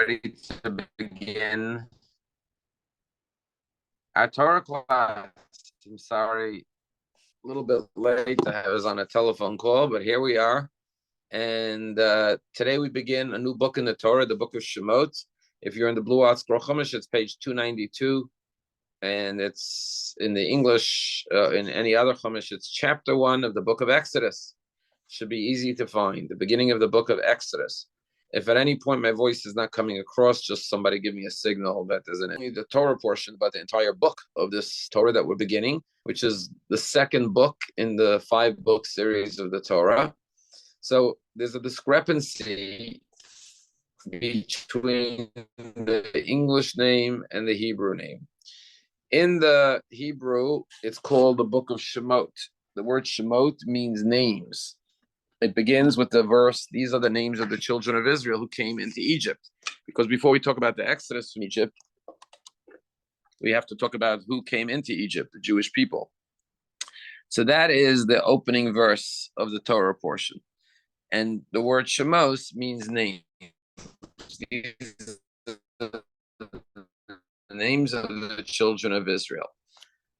Ready to begin our Torah class. I'm sorry, a little bit late. I was on a telephone call, but here we are. And today we begin a new book in the Torah, the book of Shemot. If you're in the Blue Art Scroll Chumash, it's page 292. And it's in the English, in any other Chumash, it's chapter 1 of the book of Exodus. Should be easy to find, the beginning of the book of Exodus. If at any point my voice is not coming across, just somebody give me a signal that there's the Torah portion, but the entire book of this Torah that we're beginning, which is the second book in the 5-book series of the Torah. So there's a discrepancy between the English name and the Hebrew name. In the Hebrew, it's called the book of Shemot. The word Shemot means names. It begins with the verse, these are the names of the children of Israel who came into Egypt. Because before we talk about the Exodus from Egypt, we have to talk about who came into Egypt, the Jewish people. So that is the opening verse of the Torah portion. And the word Shemos means name. These are the names of the children of Israel.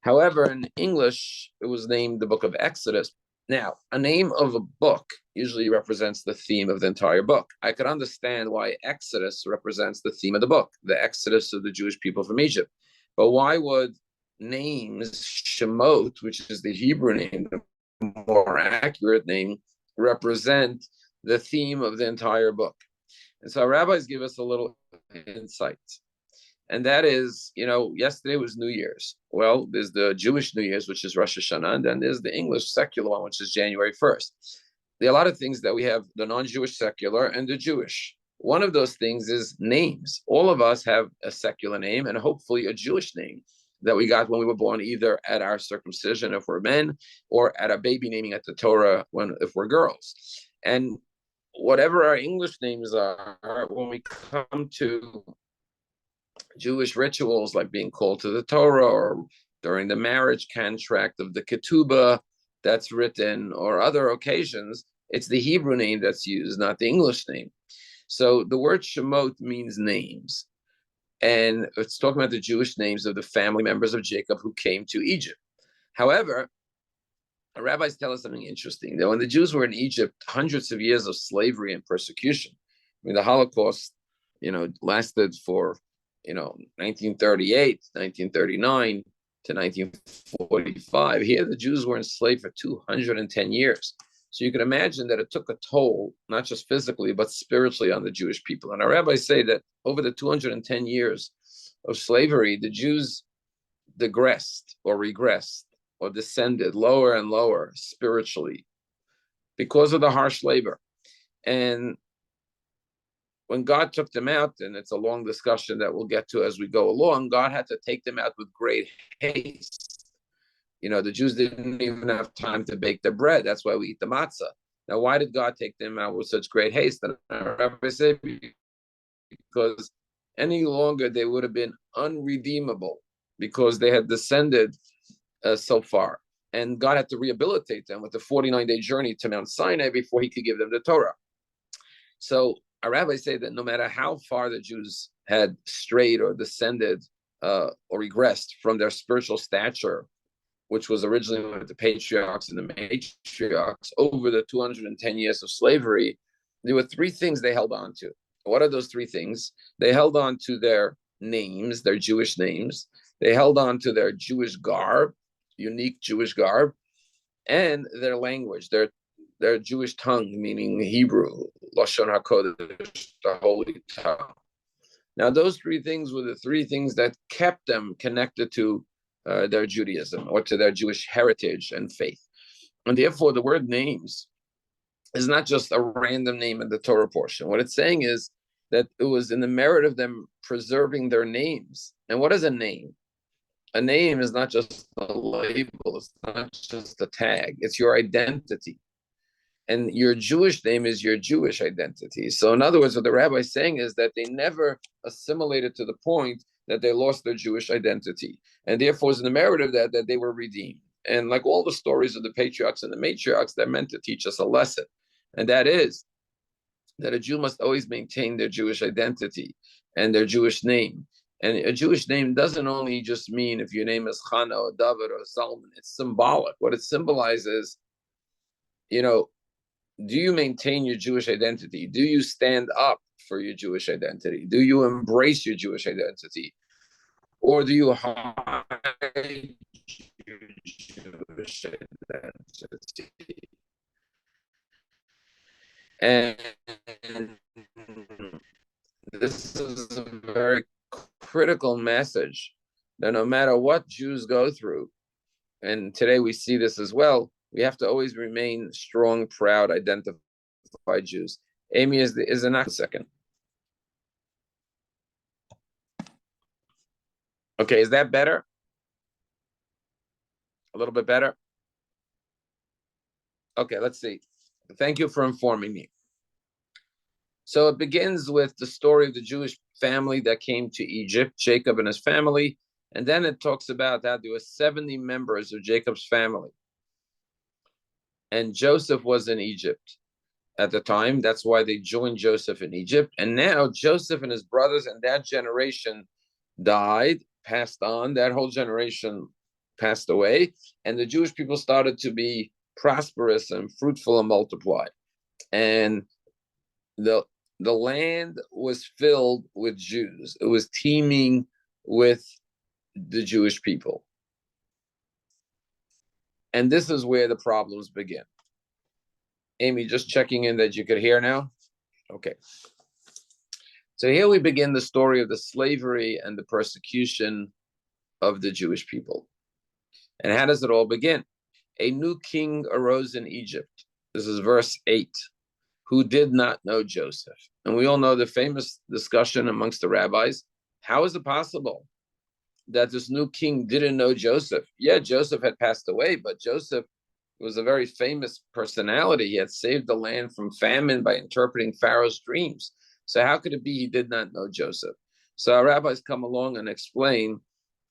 However, in English, it was named the book of Exodus. Now, a name of a book usually represents the theme of the entire book. I could understand why Exodus represents the theme of the book, the exodus of the Jewish people from Egypt. But why would names, Shemot, which is the Hebrew name, the more accurate name, represent the theme of the entire book? And so our rabbis give us a little insight. And that is, yesterday was New Year's. Well, there's the Jewish New Year's, which is Rosh Hashanah, and then there's the English secular one, which is January 1st. There are a lot of things that we have, the non-Jewish secular and the Jewish. One of those things is names. All of us have a secular name and hopefully a Jewish name that we got when we were born, either at our circumcision if we're men, or at a baby naming at the Torah if we're girls. And whatever our English names are, when we come to Jewish rituals like being called to the Torah or during the marriage contract of the ketubah that's written or other occasions, it's the Hebrew name that's used, not the English name. So the word Shemot means names. And it's talking about the Jewish names of the family members of Jacob who came to Egypt. However, the rabbis tell us something interesting, that when the Jews were in Egypt, hundreds of years of slavery and persecution. I mean, the Holocaust, lasted for 1938, 1939 to 1945. Here, the Jews were enslaved for 210 years. So you can imagine that it took a toll, not just physically, but spiritually on the Jewish people. And our rabbis say that over the 210 years of slavery, the Jews digressed or regressed or descended lower and lower spiritually because of the harsh labor. And when God took them out, and it's a long discussion that we'll get to as we go along, God had to take them out with great haste. The Jews didn't even have time to bake the bread. That's why we eat the matzah. Now, why did God take them out with such great haste? And I say because any longer they would have been unredeemable because they had descended so far. And God had to rehabilitate them with a 49-day journey to Mount Sinai before he could give them the Torah. So our rabbis say that no matter how far the Jews had strayed or descended or regressed from their spiritual stature, which was originally with the patriarchs and the matriarchs, over the 210 years of slavery, there were 3 things they held on to. What are those 3 things? They held on to their names, their Jewish names. They held on to their Jewish garb, unique Jewish garb, and their language, their Jewish tongue, meaning Hebrew, Lashon HaKodesh, the holy tongue. Now, those 3 things were the 3 things that kept them connected to their Judaism or to their Jewish heritage and faith. And therefore, the word names is not just a random name in the Torah portion. What it's saying is that it was in the merit of them preserving their names. And what is a name? A name is not just a label. It's not just a tag. It's your identity. And your Jewish name is your Jewish identity. So in other words, what the rabbi is saying is that they never assimilated to the point that they lost their Jewish identity. And therefore, it's in the merit of that they were redeemed. And like all the stories of the patriarchs and the matriarchs, they're meant to teach us a lesson. And that is that a Jew must always maintain their Jewish identity and their Jewish name. And a Jewish name doesn't only just mean if your name is Chana or David or Solomon, it's symbolic. What it symbolizes, you know, do you maintain your Jewish identity? Do you stand up for your Jewish identity? Do you embrace your Jewish identity? Or do you hide your Jewish identity? And this is a very critical message that no matter what Jews go through, and today we see this as well, we have to always remain strong, proud, identified Jews. Amy is an second. Okay, is that better? A little bit better? Okay, let's see. Thank you for informing me. So it begins with the story of the Jewish family that came to Egypt, Jacob and his family, and then it talks about how there were 70 members of Jacob's family. And Joseph was in Egypt at the time. That's why they joined Joseph in Egypt. And now Joseph and his brothers and that generation died, passed on. That whole generation passed away. And the Jewish people started to be prosperous and fruitful and multiply. And the land was filled with Jews. It was teeming with the Jewish people. And this is where the problems begin. Amy, just checking in that you could hear now? Okay. So here we begin the story of the slavery and the persecution of the Jewish people. And how does it all begin? A new king arose in Egypt. This is verse 8, who did not know Joseph. And we all know the famous discussion amongst the rabbis. How is it possible that this new king didn't know Joseph? Yeah, Joseph had passed away, but Joseph was a very famous personality. He had saved the land from famine by interpreting Pharaoh's dreams. So how could it be he did not know Joseph? So our rabbis come along and explain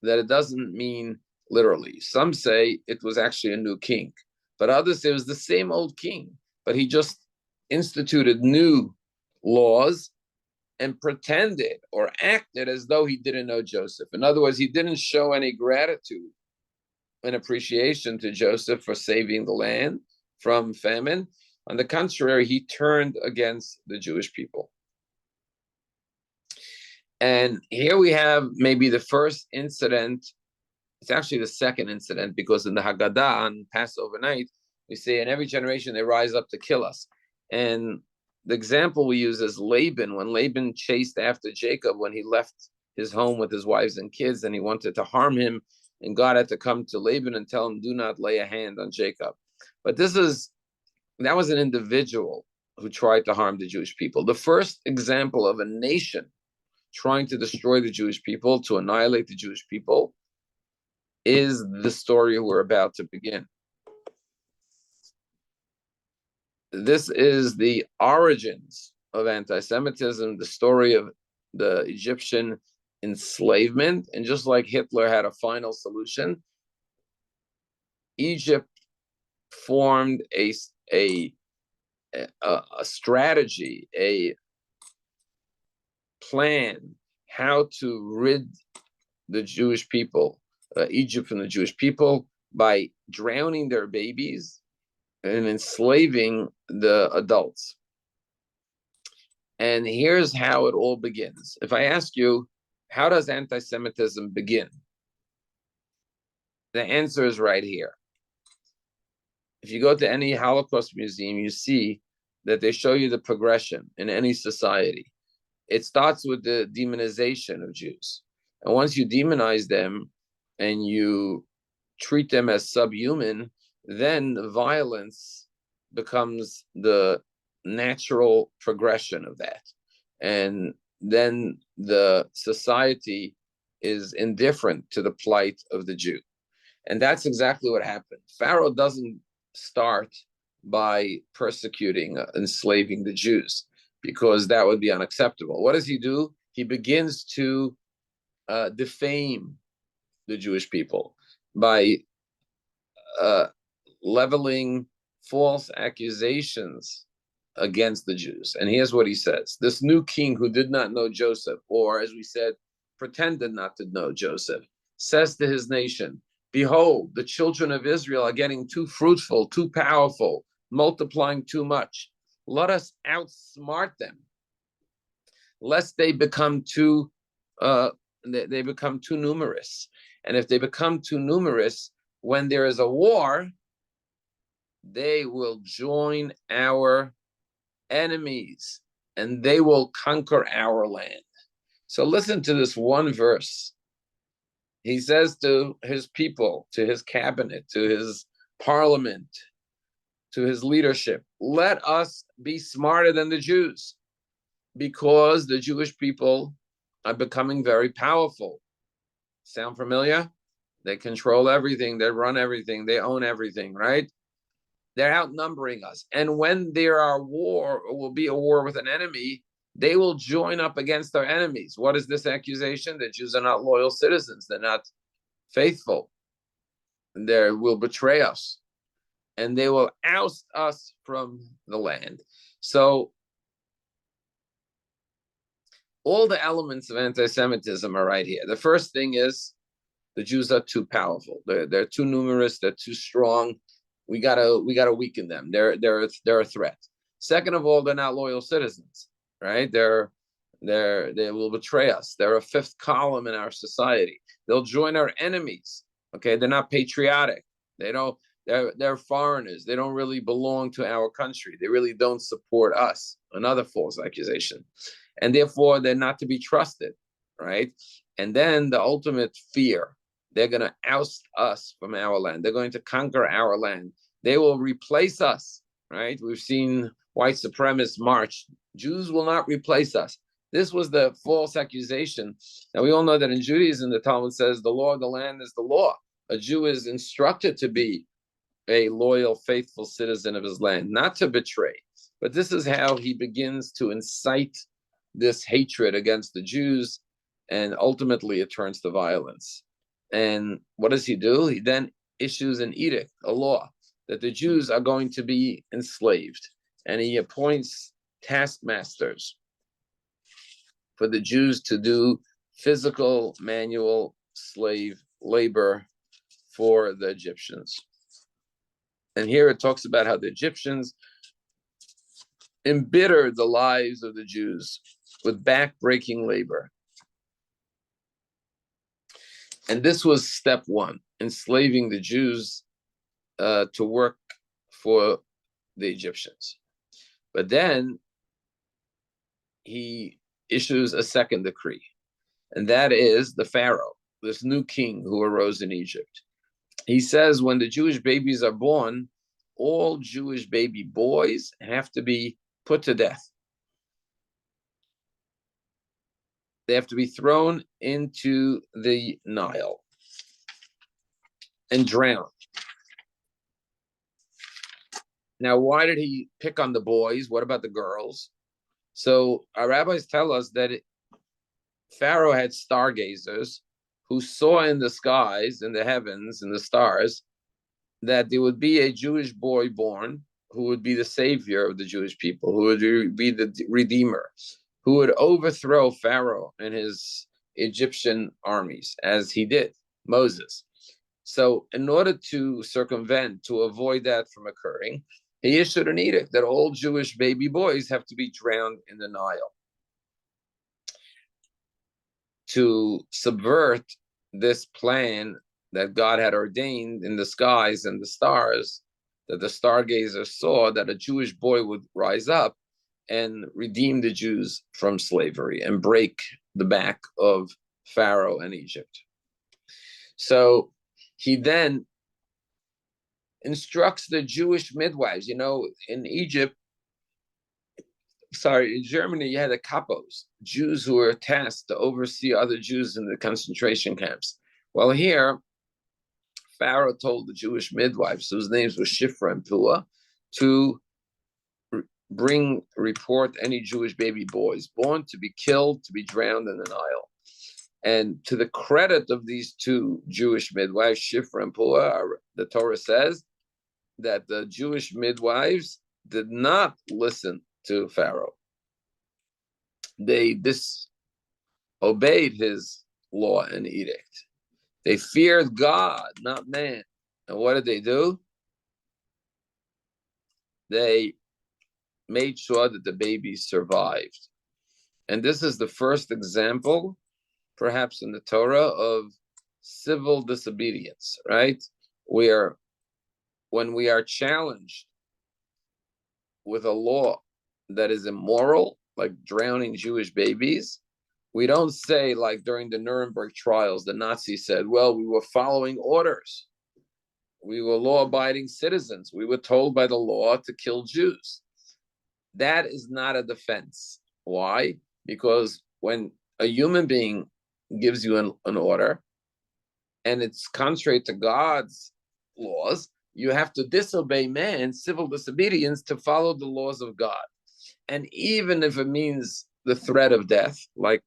that it doesn't mean literally. Some say it was actually a new king, but others say it was the same old king, but he just instituted new laws and pretended or acted as though he didn't know Joseph. In other words, he didn't show any gratitude and appreciation to Joseph for saving the land from famine. On the contrary, he turned against the Jewish people. And here we have maybe the first incident. It's actually the second incident, because in the Haggadah on Passover night, we say in every generation they rise up to kill us. And the example we use is Laban. When Laban chased after Jacob, when he left his home with his wives and kids, and he wanted to harm him, and God had to come to Laban and tell him, do not lay a hand on Jacob. But that was an individual who tried to harm the Jewish people. The first example of a nation trying to destroy the Jewish people, to annihilate the Jewish people, is the story we're about to begin. This is the origins of anti-Semitism, the story of the Egyptian enslavement. And just like Hitler had a final solution, Egypt formed a strategy, a plan how to rid the Jewish people, Egypt from the Jewish people, by drowning their babies and enslaving the adults. And here's how it all begins. If I ask you, how does anti-Semitism begin? The answer is right here. If you go to any Holocaust museum, you see that they show you the progression in any society. It starts with the demonization of Jews. And once you demonize them and you treat them as subhuman, then violence becomes the natural progression of that. And then the society is indifferent to the plight of the Jew. And that's exactly what happened. Pharaoh doesn't start by persecuting, enslaving the Jews, because that would be unacceptable. What does he do? He begins to defame the Jewish people by leveling false accusations against the Jews. And here's what he says. This new king who did not know Joseph, or as we said, pretended not to know Joseph, says to his nation, behold, the children of Israel are getting too fruitful, too powerful, multiplying too much. Let us outsmart them, lest they become too they become too numerous. And if they become too numerous, when there is a war, they will join our enemies and they will conquer our land. So listen to this one verse. He says to his people, to his cabinet, to his parliament, to his leadership, let us be smarter than the Jews, because the Jewish people are becoming very powerful. Sound familiar? They control everything, they run everything, they own everything, right? They're outnumbering us. And when there are war, or will be a war with an enemy, they will join up against our enemies. What is this accusation? That Jews are not loyal citizens. They're not faithful. They will betray us. And they will oust us from the land. So all the elements of anti-Semitism are right here. The first thing is the Jews are too powerful. They're too numerous. They're too strong. We gotta weaken them. They're a threat. Second of all, they're not loyal citizens, right? They will betray us. They're a fifth column in our society. They'll join our enemies. Okay, they're not patriotic. They're foreigners. They don't really belong to our country. They really don't support us. Another false accusation. And therefore, they're not to be trusted, right? And then the ultimate fear, they're going to oust us from our land. They're going to conquer our land. They will replace us, right? We've seen white supremacists march. Jews will not replace us. This was the false accusation. Now, we all know that in Judaism, the Talmud says the law of the land is the law. A Jew is instructed to be a loyal, faithful citizen of his land, not to betray. But this is how he begins to incite this hatred against the Jews, and ultimately it turns to violence. And what does he do? He then issues an edict, a law, that the Jews are going to be enslaved. And he appoints taskmasters for the Jews to do physical, manual slave labor for the Egyptians. And here it talks about how the Egyptians embittered the lives of the Jews with back-breaking labor. And this was step one, enslaving the Jews to work for the Egyptians. But then he issues a second decree, and that is the Pharaoh, this new king who arose in Egypt. He says when the Jewish babies are born, all Jewish baby boys have to be put to death. They have to be thrown into the Nile and drowned. Now, why did he pick on the boys? What about the girls? So our rabbis tell us that Pharaoh had stargazers who saw in the skies, in the heavens, in the stars, that there would be a Jewish boy born who would be the savior of the Jewish people, who would be the redeemer, who would overthrow Pharaoh and his Egyptian armies, as he did, Moses. So in order to circumvent, to avoid that from occurring, he issued an edict that all Jewish baby boys have to be drowned in the Nile. To subvert this plan that God had ordained in the skies and the stars, that the stargazers saw that a Jewish boy would rise up and redeem the Jews from slavery and break the back of Pharaoh and Egypt. So he then instructs the Jewish midwives. You know, in Germany, you had the kapos, Jews who were tasked to oversee other Jews in the concentration camps. Well, here, Pharaoh told the Jewish midwives, whose names were Shifra and Puah, to report any Jewish baby boys born to be killed, to be drowned in the Nile. And to the credit of these two Jewish midwives, Shifra and Puah, the Torah says that the Jewish midwives did not listen to Pharaoh. They disobeyed his law and edict. They feared God, not man. And what did they do? They made sure that the babies survived. And this is the first example, perhaps in the Torah, of civil disobedience, right? Where when we are challenged with a law that is immoral, like drowning Jewish babies, we don't say, like during the Nuremberg trials, the Nazis said, well, we were following orders. We were law-abiding citizens. We were told by the law to kill Jews. That is not a defense. Why? Because when a human being gives you an order and it's contrary to God's laws, you have to disobey man, civil disobedience, to follow the laws of God. And even if it means the threat of death, like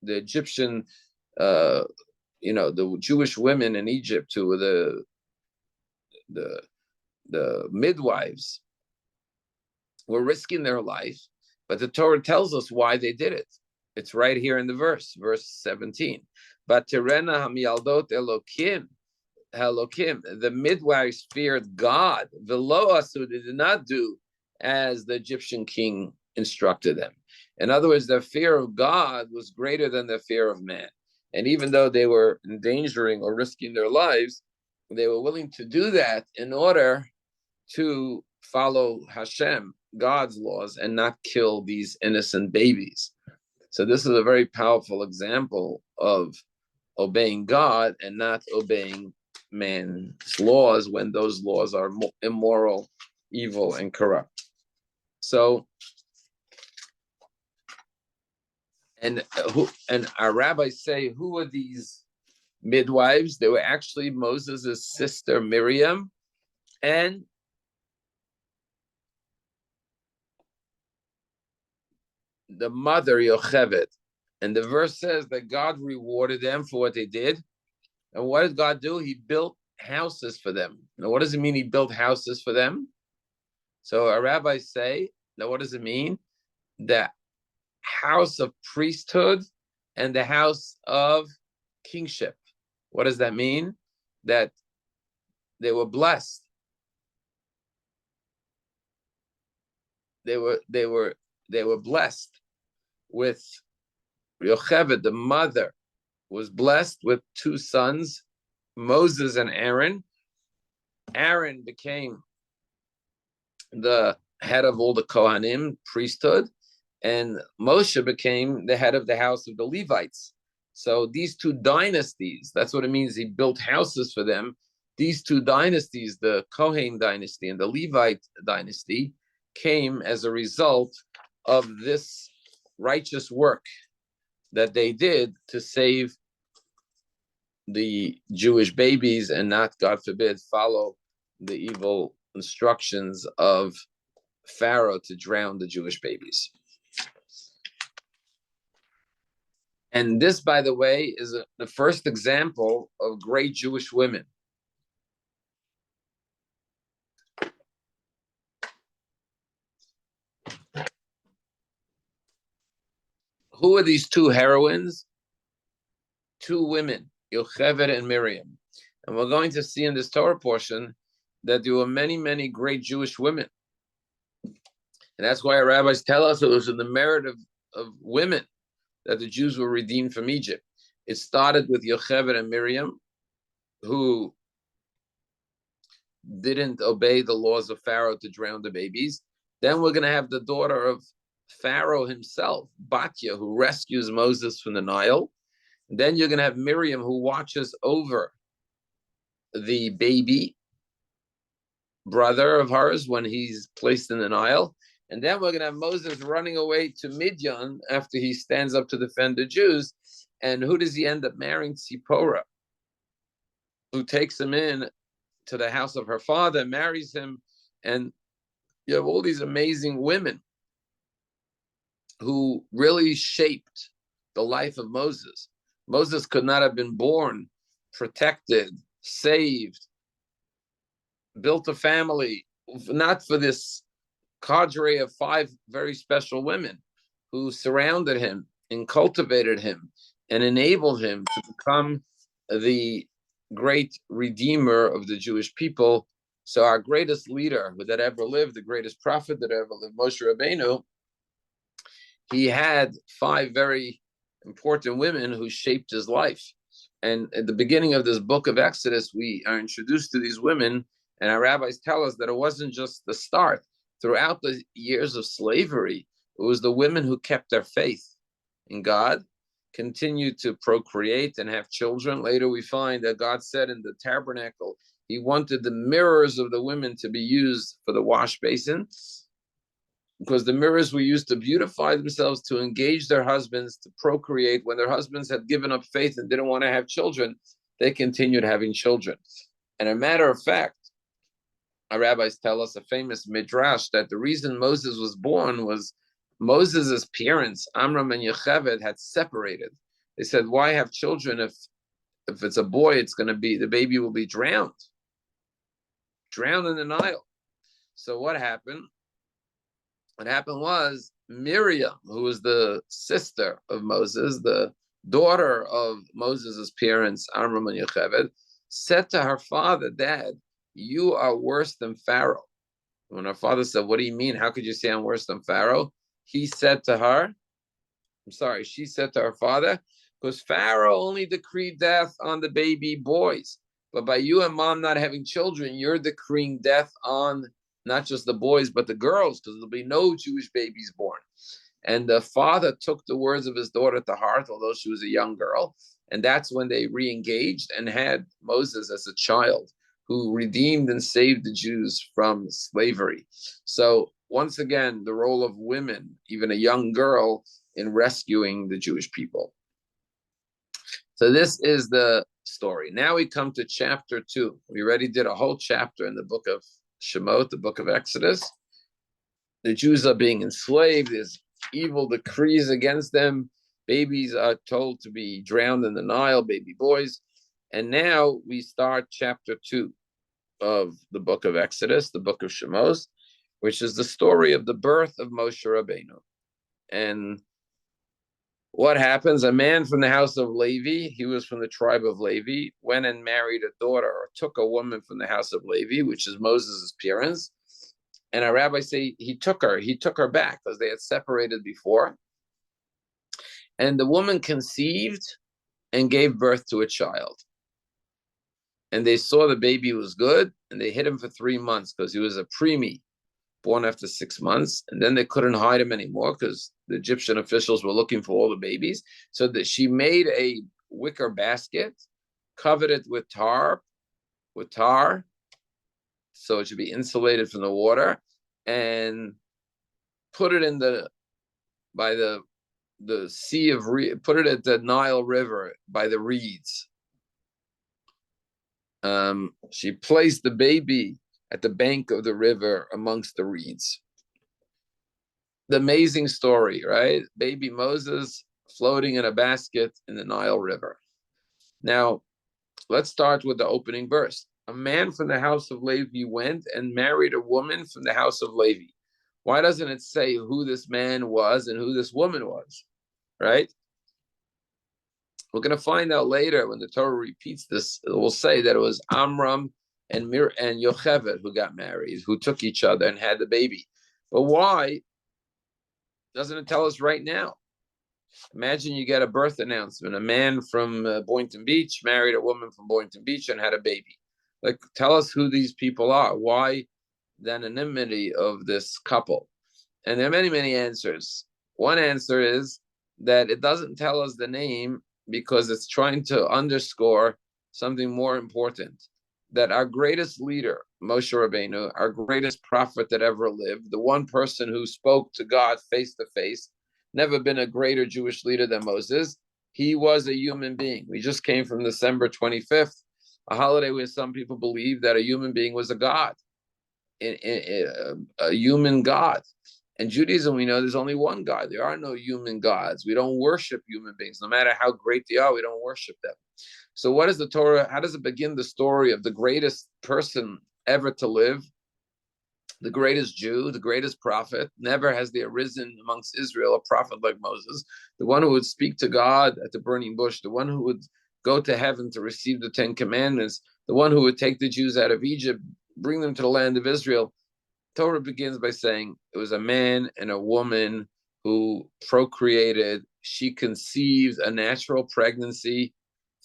the Egyptian, the Jewish women in Egypt who were the midwives, were risking their life, but the Torah tells us why they did it. It's right here in the verse 17. But Tirena Hamiyaldot Elokim, the midwives feared God. Velo asu, they did not do as the Egyptian king instructed them. In other words, their fear of God was greater than their fear of man. And even though they were endangering or risking their lives, they were willing to do that in order to follow Hashem, God's laws, and not kill these innocent babies. So this is a very powerful example of obeying God and not obeying man's laws when those laws are immoral, evil, and corrupt. So, and our rabbis say, who are these midwives? They were actually Moses' sister Miriam and the mother Yocheved. And the verse says that God rewarded them for what they did. And what did God do? He built houses for them. Now, what does it mean he built houses for them? So our rabbis say, now what does it mean? The house of priesthood and the house of kingship. What does that mean? That they were blessed. They were blessed with Yocheved, the mother, was blessed with two sons, Moses and Aaron. Aaron became the head of all the Kohanim, priesthood, and Moshe became the head of the house of the Levites. So these two dynasties, that's what it means. He built houses for them. These two dynasties, the Kohen dynasty and the Levite dynasty, came as a result of this righteous work that they did to save the Jewish babies and not, God forbid, follow the evil instructions of Pharaoh to drown the Jewish babies. And this, by the way, is the first example of great Jewish women. Who are these two heroines? Two women, Yocheved and Miriam. And we're going to see in this Torah portion that there were many, many great Jewish women. And that's why our rabbis tell us it was in the merit of women that the Jews were redeemed from Egypt. It started with Yocheved and Miriam, who didn't obey the laws of Pharaoh to drown the babies. Then we're going to have the daughter of Pharaoh himself, Batya, who rescues Moses from the Nile. And then you're going to have Miriam, who watches over the baby brother of hers when he's placed in the Nile. And then we're going to have Moses running away to Midian after he stands up to defend the Jews. And who does he end up marrying? Tzipporah, who takes him in to the house of her father, marries him. And you have all these amazing women who really shaped the life of Moses. Moses could not have been born, protected, saved, built a family, not for this cadre of 5 very special women who surrounded him and cultivated him and enabled him to become the great redeemer of the Jewish people. So our greatest leader that ever lived, the greatest prophet that ever lived, Moshe Rabbeinu, he had 5 very important women who shaped his life. And at the beginning of this book of Exodus, we are introduced to these women, and our rabbis tell us that it wasn't just the start. Throughout the years of slavery, it was the women who kept their faith in God, continued to procreate and have children. Later, we find that God said in the tabernacle, he wanted the mirrors of the women to be used for the wash basin, because the mirrors were used to beautify themselves, to engage their husbands, to procreate. When their husbands had given up faith and didn't want to have children, they continued having children. And a matter of fact, our rabbis tell us a famous midrash that the reason Moses was born was Moses' parents, Amram and Yocheved, had separated. They said, why have children if it's a boy, it's going to be, the baby will be drowned in the Nile. So what happened? What happened was Miriam, who was the sister of Moses, the daughter of Moses' parents, Amram and Yocheved, said to her father, Dad, you are worse than Pharaoh. When her father said, what do you mean? How could you say I'm worse than Pharaoh? She said to her father, because Pharaoh only decreed death on the baby boys. But by you and mom not having children, you're decreeing death on not just the boys, but the girls, because there'll be no Jewish babies born. And the father took the words of his daughter to heart, although she was a young girl. And that's when they re-engaged and had Moses as a child who redeemed and saved the Jews from slavery. So once again, the role of women, even a young girl, in rescuing the Jewish people. So this is the story. Now we come to chapter 2. We already did a whole chapter in the book of Shemot, the book of Exodus. The Jews are being enslaved. There's evil decrees against them. Babies are told to be drowned in the Nile, baby boys. And now we start chapter 2 of the book of Exodus, the book of Shemot, which is the story of the birth of Moshe Rabbeinu. And what happens? A man from the house of Levi, he was from the tribe of Levi, went and married a daughter, or took a woman from the house of Levi, which is Moses' parents. And our rabbis say he took her back because they had separated before. And the woman conceived and gave birth to a child. And they saw the baby was good, and they hid him for 3 months because he was a preemie, born after 6 months. And then they couldn't hide him anymore because the Egyptian officials were looking for all the babies. So that she made a wicker basket, covered it with tar, so it should be insulated from the water, and put it in by the sea of put it at the Nile River by the reeds. She placed the baby at the bank of the river amongst the reeds. The amazing story, right? Baby Moses floating in a basket in the Nile River. Now, let's start with the opening verse. A man from the house of Levi went and married a woman from the house of Levi. Why doesn't it say who this man was and who this woman was, right? We're going to find out later when the Torah repeats this. It will say that it was Amram and Yocheved who got married, who took each other and had the baby. But why doesn't it tell us right now? Imagine you get a birth announcement. A man from Boynton Beach married a woman from Boynton Beach and had a baby. Like, tell us who these people are. Why the anonymity of this couple? And there are many, many answers. One answer is that it doesn't tell us the name because it's trying to underscore something more important, that our greatest leader, Moshe Rabbeinu, our greatest prophet that ever lived, the one person who spoke to God face to face, never been a greater Jewish leader than Moses. He was a human being. We just came from December 25th, a holiday where some people believe that a human being was a god, a human god. In Judaism, we know there's only one God. There are no human gods. We don't worship human beings. No matter how great they are, we don't worship them. So what is the Torah? How does it begin the story of the greatest person ever to live? the greatest Jew, the greatest prophet. Never has there arisen amongst Israel a prophet like Moses, the one who would speak to God at the burning bush, the one who would go to heaven to receive the 10 Commandments, the one who would take the Jews out of Egypt, bring them to the land of Israel. Torah begins by saying it was a man and a woman who procreated. She conceived a natural pregnancy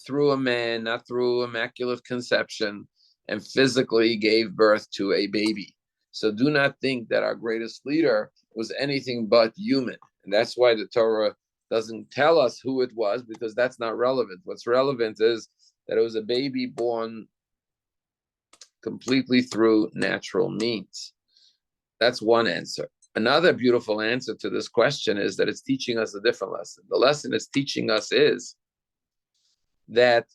through a man, not through immaculate conception, and physically gave birth to a baby. So do not think that our greatest leader was anything but human. And that's why the Torah doesn't tell us who it was, because that's not relevant. What's relevant is that it was a baby born completely through natural means. That's one answer. Another beautiful answer to this question is that it's teaching us a different lesson. The lesson it's teaching us is that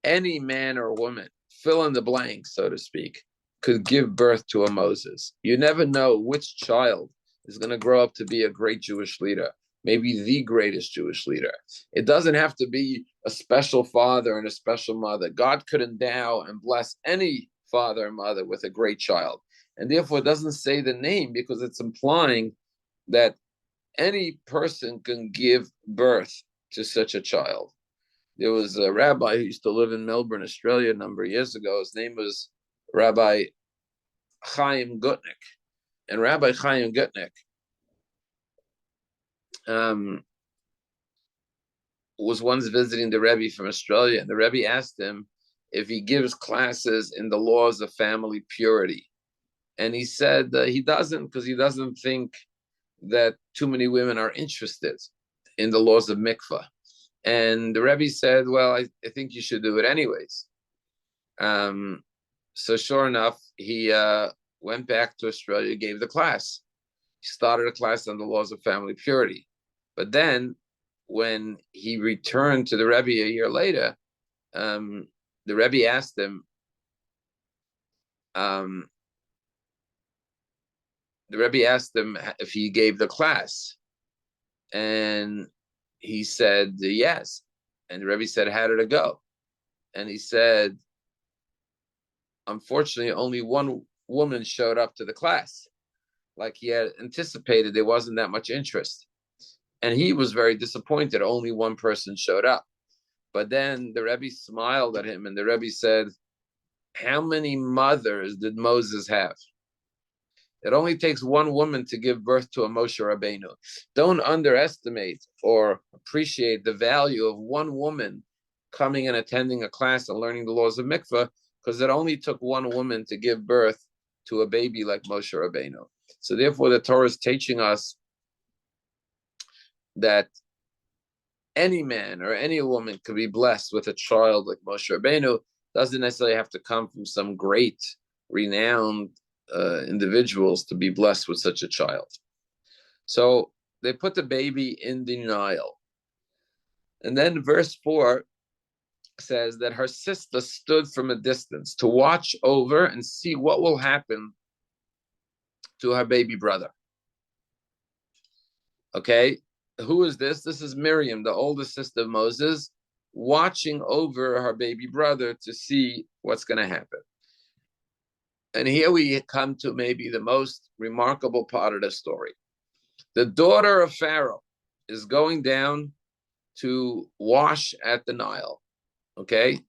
any man or woman, fill in the blank, so to speak, could give birth to a Moses. You never know which child is going to grow up to be a great Jewish leader, maybe the greatest Jewish leader. It doesn't have to be a special father and a special mother. God could endow and bless any father and mother with a great child. And therefore, it doesn't say the name because it's implying that any person can give birth to such a child. There was a rabbi who used to live in Melbourne, Australia, a number of years ago. His name was Rabbi Chaim Gutnick. And Rabbi Chaim Gutnick was once visiting the Rebbe from Australia, and the Rebbe asked him if he gives classes in the laws of family purity. And he said he doesn't, because he doesn't think that too many women are interested in the laws of mikvah. And the Rebbe said, well, I think you should do it anyways. So sure enough, he went back to Australia, gave the class. He started a class on the laws of family purity. But then when he returned to the Rebbe a year later, the Rebbe asked him, if he gave the class. And he said yes. And the Rebbe said, how did it go? And he said, unfortunately, only one woman showed up to the class. Like he had anticipated, there wasn't that much interest. And he was very disappointed. Only one person showed up. But then the Rebbe smiled at him, and the Rebbe said, how many mothers did Moses have? It only takes one woman to give birth to a Moshe Rabbeinu. Don't underestimate or appreciate the value of one woman coming and attending a class and learning the laws of mikveh, because it only took one woman to give birth to a baby like Moshe Rabbeinu. So therefore, the Torah is teaching us that any man or any woman could be blessed with a child like Moshe Rabbeinu. Doesn't necessarily have to come from some great, renowned individuals to be blessed with such a child. So they put the baby in the Nile. And then verse 4 says that her sister stood from a distance to watch over and see what will happen to her baby brother. Okay, who is this? This is Miriam, the oldest sister of Moses, watching over her baby brother to see what's going to happen. And here we come to maybe the most remarkable part of the story. The daughter of Pharaoh is going down to wash at the Nile, okay,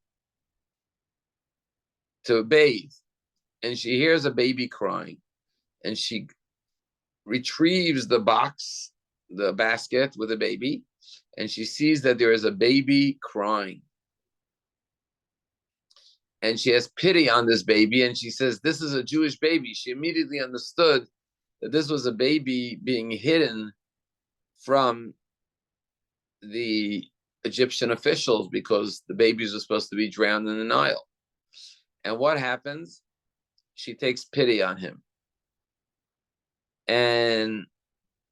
to bathe. And she hears a baby crying. And she retrieves the box, the basket with a baby, and she sees that there is a baby crying. And she has pity on this baby, and she says, this is a Jewish baby. She immediately understood that this was a baby being hidden from the Egyptian officials because the babies were supposed to be drowned in the Nile. And what happens? She takes pity on him. And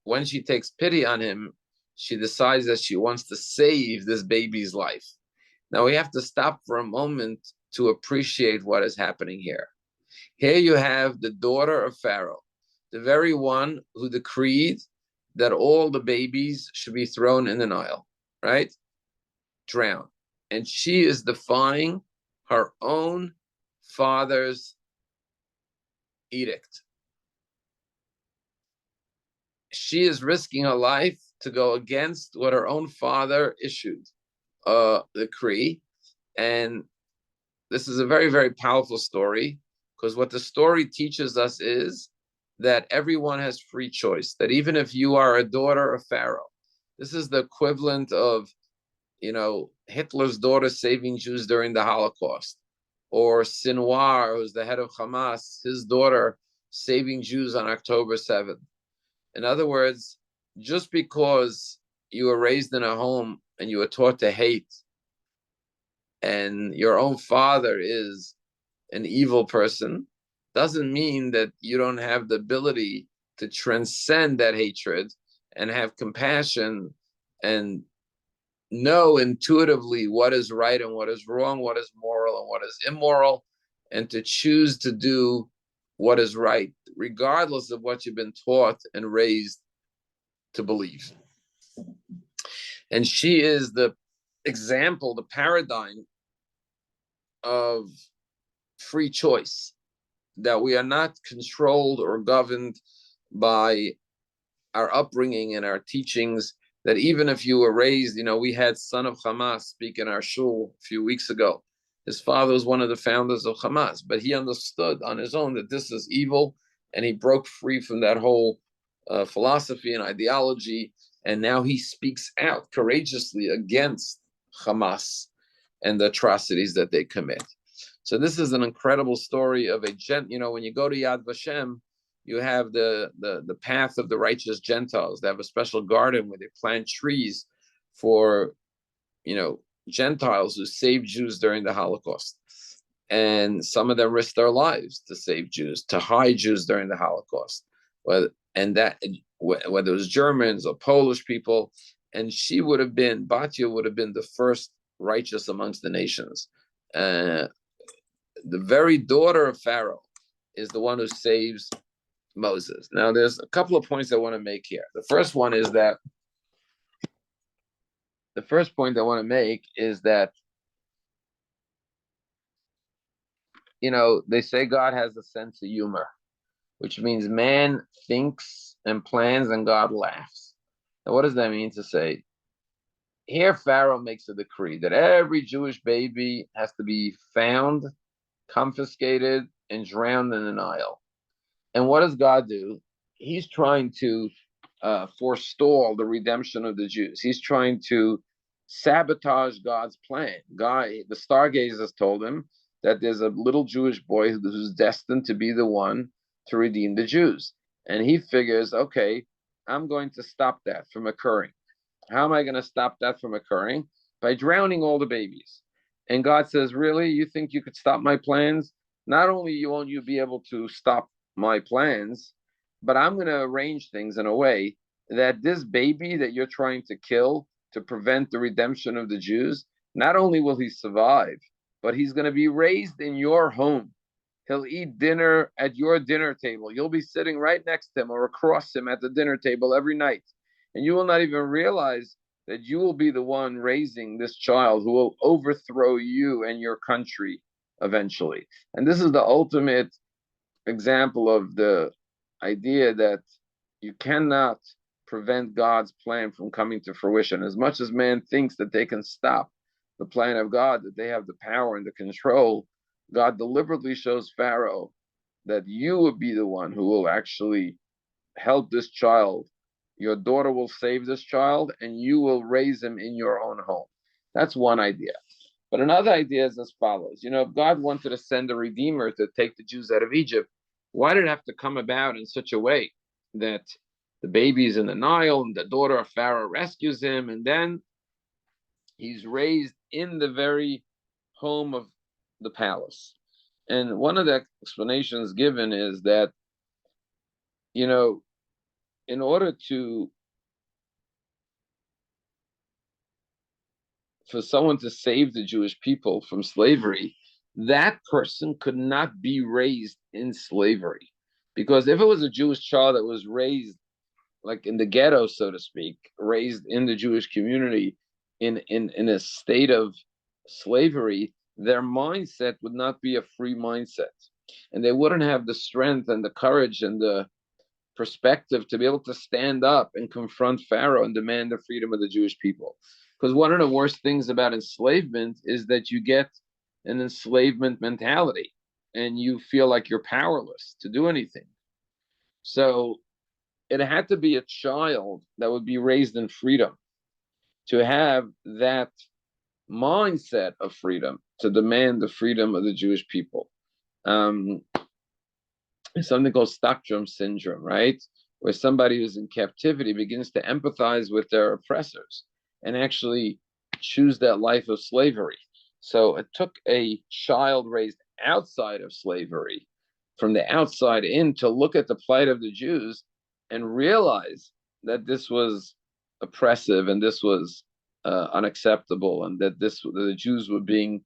when she takes pity on him, she decides that she wants to save this baby's life. Now we have to stop for a moment to appreciate what is happening here. Here you have the daughter of Pharaoh, the very one who decreed that all the babies should be thrown in the Nile, right? Drown. And she is defying her own father's edict. She is risking her life to go against what her own father issued, the decree. And this is a very, very powerful story, because what the story teaches us is that everyone has free choice, that even if you are a daughter of Pharaoh, this is the equivalent of, Hitler's daughter saving Jews during the Holocaust, or Sinwar, who's the head of Hamas, his daughter saving Jews on October 7th. In other words, just because you were raised in a home and you were taught to hate, and your own father is an evil person, doesn't mean that you don't have the ability to transcend that hatred and have compassion and know intuitively what is right and what is wrong, what is moral and what is immoral, and to choose to do what is right, regardless of what you've been taught and raised to believe. And she is the example, the paradigm of free choice, that we are not controlled or governed by our upbringing and our teachings, that even if you were raised, we had son of Hamas speak in our shul a few weeks ago. His father was one of the founders of Hamas, but he understood on his own that this is evil, and he broke free from that whole philosophy and ideology, and now he speaks out courageously against Hamas and the atrocities that they commit. So this is an incredible story of when you go to Yad Vashem, you have the path of the righteous Gentiles. They have a special garden where they plant trees for, Gentiles who saved Jews during the Holocaust. And some of them risked their lives to save Jews, to hide Jews during the Holocaust. Whether it was Germans or Polish people. And she would have been, Batya would have been the first righteous amongst the nations. The very daughter of Pharaoh is the one who saves Moses. Now, there's a couple of points I want to make here. The first point I want to make is that, they say God has a sense of humor, which means man thinks and plans and God laughs. Now, what does that mean to say? Here, Pharaoh makes a decree that every Jewish baby has to be found, confiscated, and drowned in the Nile. And what does God do? He's trying to forestall the redemption of the Jews. He's trying to sabotage God's plan. The stargazers told him that there's a little Jewish boy who's destined to be the one to redeem the Jews. And he figures, okay, I'm going to stop that from occurring. How am I going to stop that from occurring? By drowning all the babies. And God says, really? You think you could stop my plans? Not only won't you be able to stop my plans, but I'm going to arrange things in a way that this baby that you're trying to kill to prevent the redemption of the Jews, not only will he survive, but he's going to be raised in your home. He'll eat dinner at your dinner table. You'll be sitting right next to him or across him at the dinner table every night. And you will not even realize that you will be the one raising this child who will overthrow you and your country eventually. And this is the ultimate example of the idea that you cannot prevent God's plan from coming to fruition. As much as man thinks that they can stop the plan of God, that they have the power and the control, God deliberately shows Pharaoh that you will be the one who will actually help this child. Your daughter will save this child, and you will raise him in your own home. That's one idea. But another idea is as follows. If God wanted to send a redeemer to take the Jews out of Egypt, why did it have to come about in such a way that the baby's in the Nile and the daughter of Pharaoh rescues him, and then he's raised in the very home of the palace? And one of the explanations given is that, in order for someone to save the Jewish people from slavery, that person could not be raised in slavery. Because if it was a Jewish child that was raised like in the ghetto, so to speak, raised in the Jewish community in a state of slavery, their mindset would not be a free mindset. And they wouldn't have the strength and the courage and the perspective to be able to stand up and confront Pharaoh and demand the freedom of the Jewish people. Because one of the worst things about enslavement is that you get an enslavement mentality and you feel like you're powerless to do anything. So it had to be a child that would be raised in freedom to have that mindset of freedom, to demand the freedom of the Jewish people. It's something called Stockholm syndrome, right? Where somebody who's in captivity begins to empathize with their oppressors and actually choose that life of slavery. So it took a child raised outside of slavery, from the outside in, to look at the plight of the Jews and realize that this was oppressive and this was unacceptable, and that the Jews were being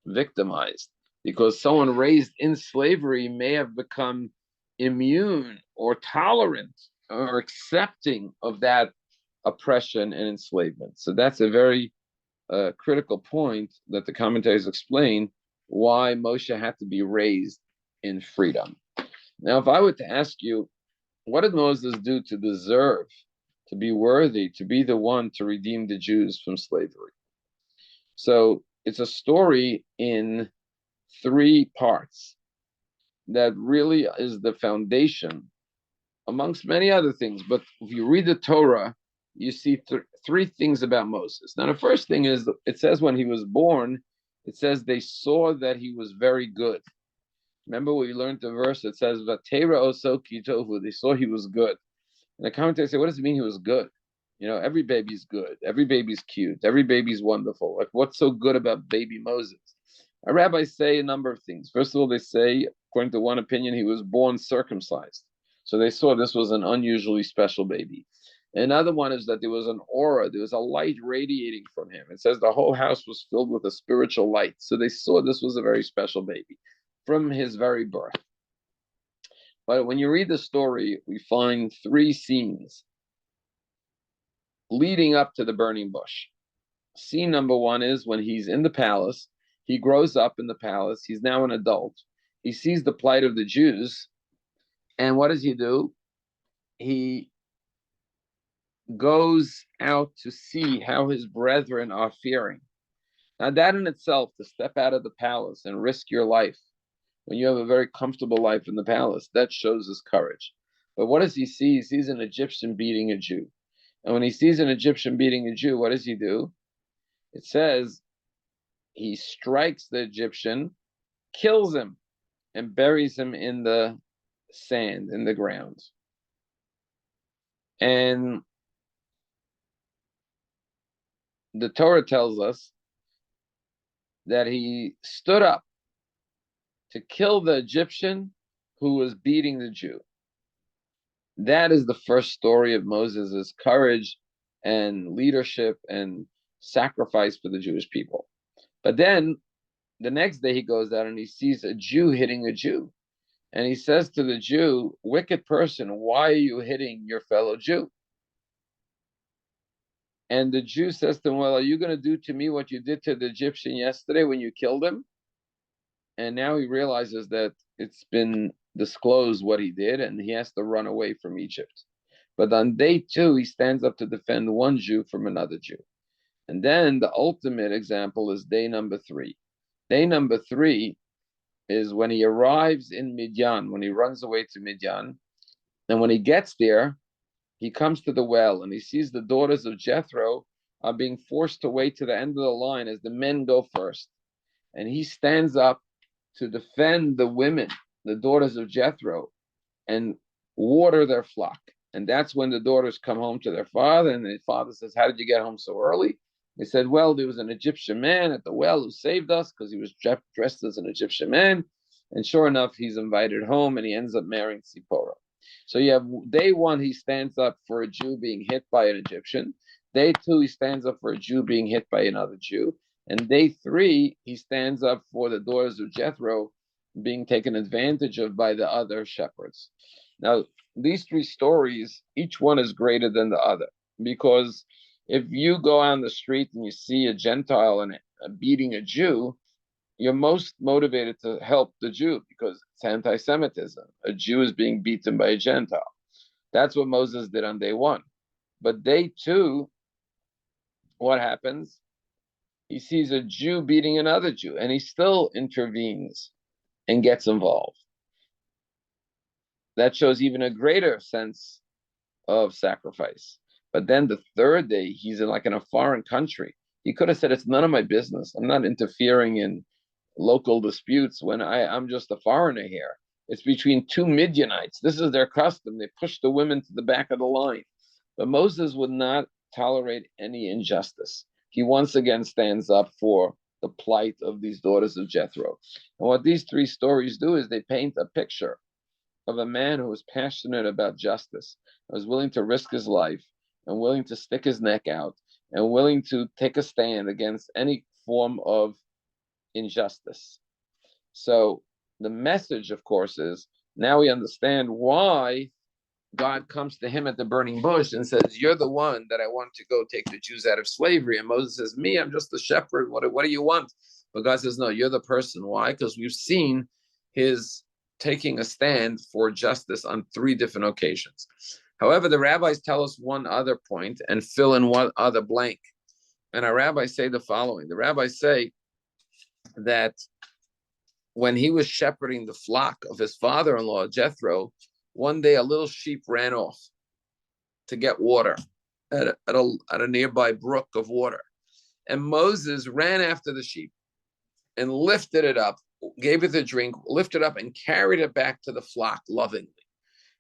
victimized, because someone raised in slavery may have become immune or tolerant or accepting of that oppression and enslavement. So that's a very critical point that the commentators explain why Moshe had to be raised in freedom. Now, if I were to ask you, what did Moses do to deserve, to be worthy, to be the one to redeem the Jews from slavery? So it's a story in 3 parts that really is the foundation, amongst many other things. But if you read the Torah, you see 3 things about Moses. Now, the first thing is, it says when he was born, it says they saw that he was very good. Remember we learned the verse, it says, Vatera oso ki tohu, they saw he was good. And the commentators say, what does it mean he was good? Every baby's good. Every baby's cute. Every baby's wonderful. Like, what's so good about baby Moses? Our rabbis say a number of things. First of all, they say, according to one opinion, he was born circumcised. So they saw this was an unusually special baby. Another one is that there was an aura, there was a light radiating from him. It says the whole house was filled with a spiritual light. So they saw this was a very special baby from his very birth. But when you read the story, we find 3 scenes leading up to the burning bush. Scene number 1 is when he's in the palace. He grows up in the palace. He's now an adult. He sees the plight of the Jews. And what does he do? He goes out to see how his brethren are faring. Now, that in itself, to step out of the palace and risk your life when you have a very comfortable life in the palace, that shows his courage. But what does he see? He sees an Egyptian beating a Jew. And when he sees an Egyptian beating a Jew, what does he do? It says he strikes the Egyptian, kills him, and buries him in the sand, in the ground. And the Torah tells us that he stood up to kill the Egyptian who was beating the Jew. That is the first story of Moses' courage and leadership and sacrifice for the Jewish people. But then the next day he goes out and he sees a Jew hitting a Jew. And he says to the Jew, wicked person, why are you hitting your fellow Jew? And the Jew says to him, well, are you going to do to me what you did to the Egyptian yesterday when you killed him? And now he realizes that it's been disclosed what he did, and he has to run away from Egypt. But on day 2, he stands up to defend one Jew from another Jew. And then the ultimate example is day number 3. Day number 3 is when he arrives in Midian, when he runs away to Midian. And when he gets there, he comes to the well and he sees the daughters of Jethro are being forced to wait to the end of the line as the men go first. And he stands up to defend the women, the daughters of Jethro, and water their flock. And that's when the daughters come home to their father, and the father says, how did you get home so early? They said, well, there was an Egyptian man at the well who saved us because he was dressed as an Egyptian man. And sure enough, he's invited home and he ends up marrying Zipporah. So you have day 1, he stands up for a Jew being hit by an Egyptian. Day 2, he stands up for a Jew being hit by another Jew. And day 3, he stands up for the daughters of Jethro being taken advantage of by the other shepherds. Now, these 3 stories, each one is greater than the other, because if you go on the street and you see a Gentile and beating a Jew, you're most motivated to help the Jew because it's anti-Semitism. A Jew is being beaten by a Gentile. That's what Moses did on day one. But day two, what happens? He sees a Jew beating another Jew, and he still intervenes and gets involved. That shows even a greater sense of sacrifice. But then the third day, he's in a foreign country. He could have said, "It's none of my business. I'm not interfering in local disputes when I'm just a foreigner here. It's between two Midianites. This is their custom. They push the women to the back of the line." But Moses would not tolerate any injustice. He once again stands up for the plight of these daughters of Jethro. And what these three stories do is they paint a picture of a man who was passionate about justice, was willing to risk his life and willing to stick his neck out and willing to take a stand against any form of injustice. So the message, of course, is now we understand why God comes to him at the burning bush and says, "You're the one that I want to go take the Jews out of slavery." And Moses says, "Me, I'm just the shepherd. What do you want?" But God says, "No, you're the person." Why? Because we've seen his taking a stand for justice on three different occasions. However, the rabbis tell us one other point and fill in one other blank. And our rabbis say the following. The rabbis say that when he was shepherding the flock of his father-in-law, Jethro, one day a little sheep ran off to get water at a nearby brook of water. And Moses ran after the sheep and lifted it up, gave it a drink, lifted it up, and carried it back to the flock lovingly.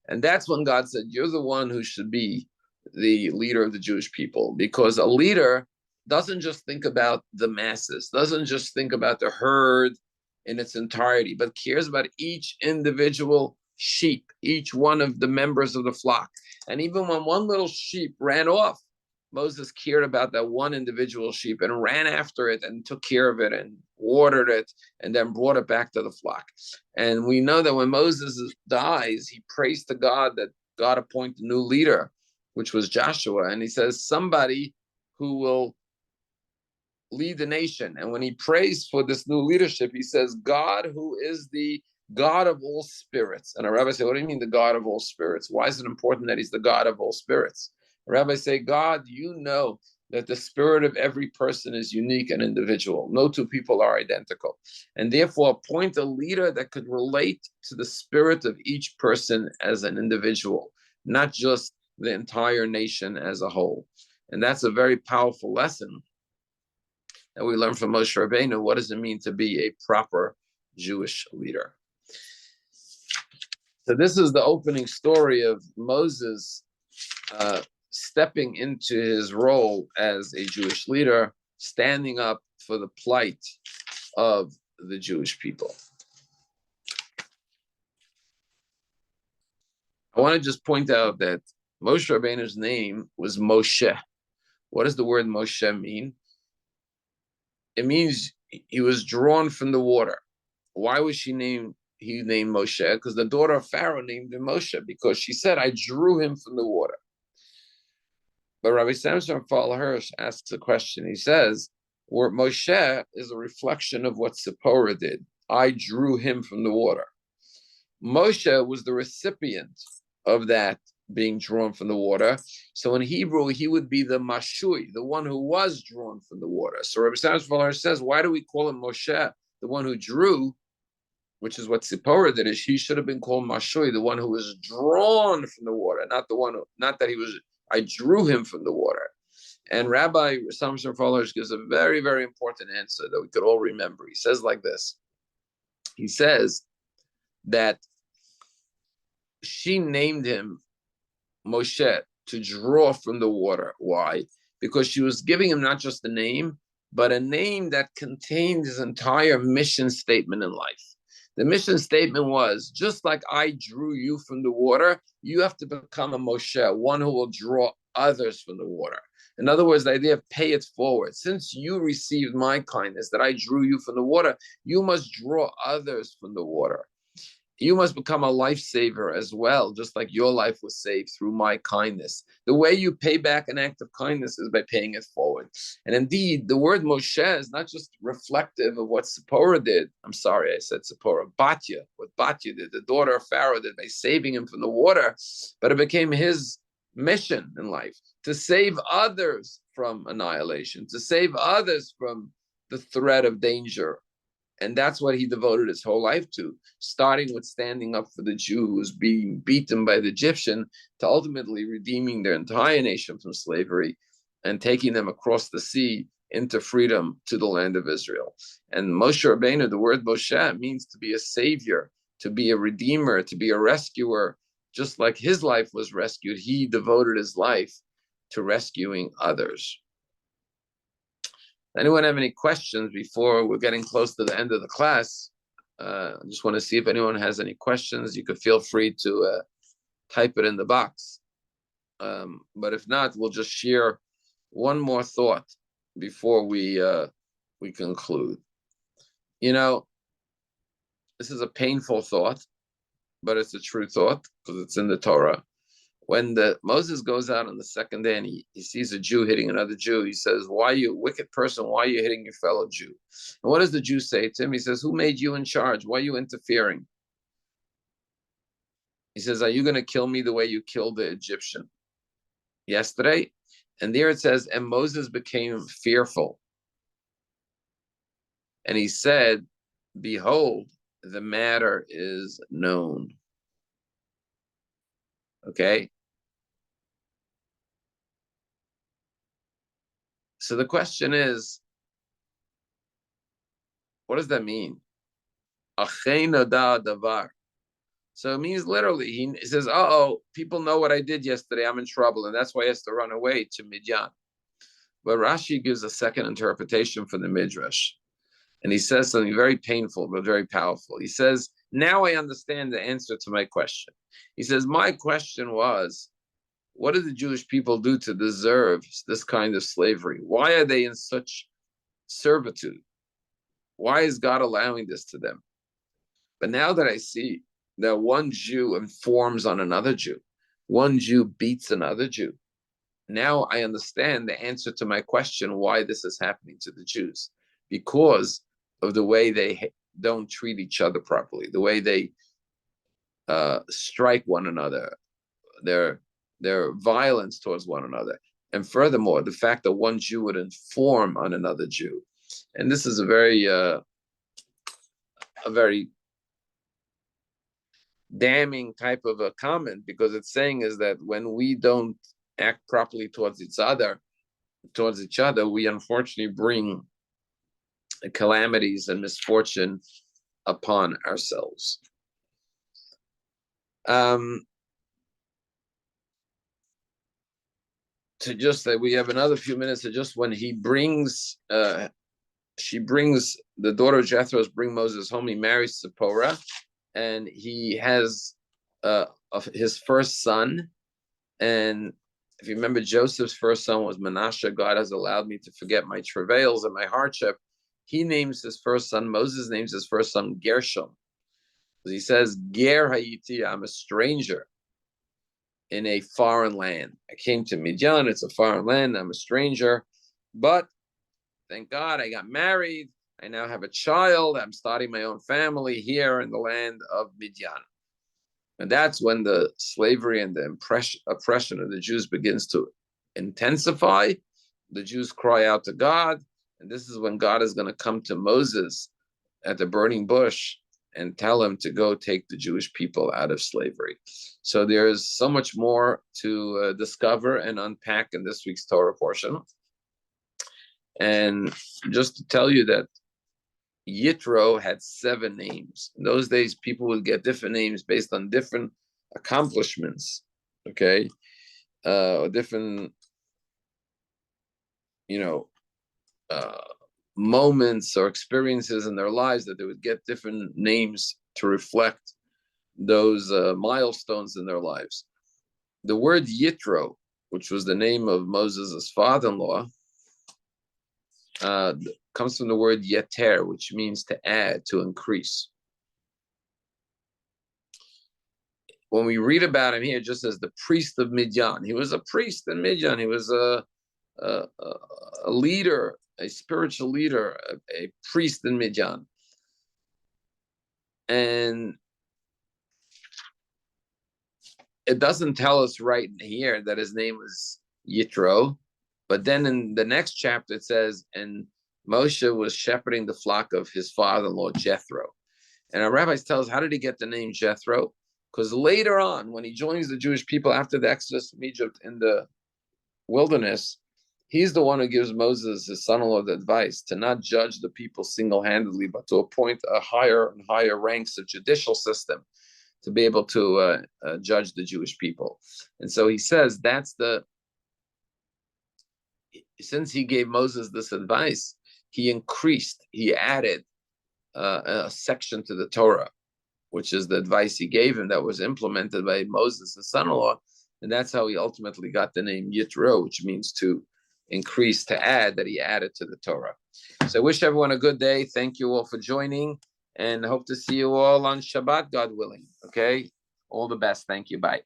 And that's when God said, "You're the one who should be the leader of the Jewish people," because a leader doesn't just think about the masses, doesn't just think about the herd in its entirety, but cares about each individual sheep, each one of the members of the flock. And even when one little sheep ran off, Moses cared about that one individual sheep and ran after it and took care of it and watered it and then brought it back to the flock. And we know that when Moses dies, he prays to God that God appoint a new leader, which was Joshua. And he says, somebody who will lead the nation. And when he prays for this new leadership, he says, God, who is the God of all spirits. And a rabbi said, what do you mean the God of all spirits? Why is it important that he's the God of all spirits? The rabbi say, God, you know that the spirit of every person is unique and individual. No two people are identical. And therefore, appoint a leader that could relate to the spirit of each person as an individual, not just the entire nation as a whole. And that's a very powerful lesson that we learn from Moshe Rabbeinu. What does it mean to be a proper Jewish leader? So this is the opening story of Moses stepping into his role as a Jewish leader, standing up for the plight of the Jewish people. I want to just point out that Moshe Rabbeinu's name was Moshe. What does the word Moshe mean? It means he was drawn from the water. Why was he named Moshe? Because the daughter of Pharaoh named him Moshe, because she said, I drew him from the water. But Rabbi Samson Fall Hirsch asks a question. He says, where Moshe is a reflection of what Zipporah did. I drew him from the water. Moshe was the recipient of that being drawn from the water. So in Hebrew, he would be the Mashui, the one who was drawn from the water. So Rabbi Samson Fall Hirsch says, why do we call him Moshe, the one who drew, which is what Zipporah did, is he should have been called Mashui, the one who was drawn from the water, not that he was, I drew him from the water. And Rabbi Samson Fall Hirsch gives a very, very important answer that we could all remember. He says like this. He says that she named him Moshe to draw from the water. Why? Because she was giving him not just a name, but a name that contained his entire mission statement in life. The mission statement was, just like I drew you from the water, you have to become a Moshe, one who will draw others from the water. In other words, the idea of pay it forward. Since you received my kindness, that I drew you from the water, you must draw others from the water. you must become a lifesaver as well, just like your life was saved through my kindness. The way you pay back an act of kindness is by paying it forward. And indeed, the word Moshe is not just reflective of what Zipporah did. I'm sorry, I said Zipporah. Batya, what Batya did, the daughter of Pharaoh did by saving him from the water, but it became his mission in life to save others from annihilation, to save others from the threat of danger. And that's what he devoted his whole life to, starting with standing up for the Jew who was being beaten by the Egyptian, to ultimately redeeming their entire nation from slavery and taking them across the sea into freedom to the land of Israel. And Moshe Rabbeinu, the word Moshe, means to be a savior, to be a redeemer, to be a rescuer. Just like his life was rescued, he devoted his life to rescuing others. Anyone have any questions before we're getting close to the end of the class? I just want to see if anyone has any questions. You could feel free to type it in the box. But if not, we'll just share one more thought before we conclude. You know, this is a painful thought, but it's a true thought because it's in the Torah. When Moses goes out on the second day and he sees a Jew hitting another Jew, he says, "Why, you wicked person, why are you hitting your fellow Jew?" And what does the Jew say to him? He says, "Who made you in charge? Why are you interfering?" He says, "Are you going to kill me the way you killed the Egyptian yesterday?" And there it says, and Moses became fearful. And he said, "Behold, the matter is known." Okay? So the question is, what does that mean? So it means literally, he says, "Uh-oh, people know what I did yesterday. I'm in trouble." And that's why he has to run away to Midian. But Rashi gives a second interpretation for the Midrash. And he says something very painful, but very powerful. He says, now I understand the answer to my question. He says, my question was, what did the Jewish people do to deserve this kind of slavery? Why are they in such servitude? Why is God allowing this to them? But now that I see that one Jew informs on another Jew, one Jew beats another Jew, now I understand the answer to my question, why this is happening to the Jews. Because of the way they don't treat each other properly, the way they strike one another, their violence towards one another. And furthermore, the fact that one Jew would inform on another Jew. And this is a very damning type of a comment, because it's saying is that when we don't act properly towards each other, we unfortunately bring calamities and misfortune upon ourselves. To just that we have another few minutes to just when he brings she brings the daughter of Jethro's bring Moses home. He marries Zipporah, and he has his first son. And if you remember, Joseph's first son was Manasseh. God has allowed me to forget my travails and my hardship. He names his first son, Moses names his first son Gershom. He says, Ger Hayiti, I'm a stranger in a foreign land. I came to Midian, it's a foreign land, I'm a stranger. But thank God I got married. I now have a child. I'm starting my own family here in the land of Midian. And that's when the slavery and the oppression of the Jews begins to intensify. The Jews cry out to God. And this is when God is going to come to Moses at the burning bush and tell him to go take the Jewish people out of slavery. So there's so much more to discover and unpack in this week's Torah portion. And just to tell you that Yitro had 7 names. In those days, people would get different names based on different accomplishments, okay? Different, moments or experiences in their lives, that they would get different names to reflect those milestones in their lives. The word Yitro, which was the name of Moses' father-in-law, comes from the word yeter, which means to add, to increase. when we read about him here, just as the priest of Midian. He was a priest in Midian. He was a leader, a spiritual leader, a priest in Midian. And it doesn't tell us right here that his name was Yitro, but then in the next chapter it says, and Moshe was shepherding the flock of his father-in-law Jethro. And our rabbis tell us, how did he get the name Jethro? Because later on, when he joins the Jewish people after the exodus from Egypt in the wilderness, he's the one who gives Moses, his son-in-law, the advice to not judge the people single-handedly, but to appoint a higher and higher ranks of judicial system to be able to judge the Jewish people. And so he says since he gave Moses this advice, he added a section to the Torah, which is the advice he gave him that was implemented by Moses, his son-in-law. And that's how he ultimately got the name Yitro, which means to increase, to add, that he added to the Torah. So I wish everyone a good day. Thank you all for joining, and hope to see you all on Shabbat, God willing. Okay? All the best. Thank you. Bye.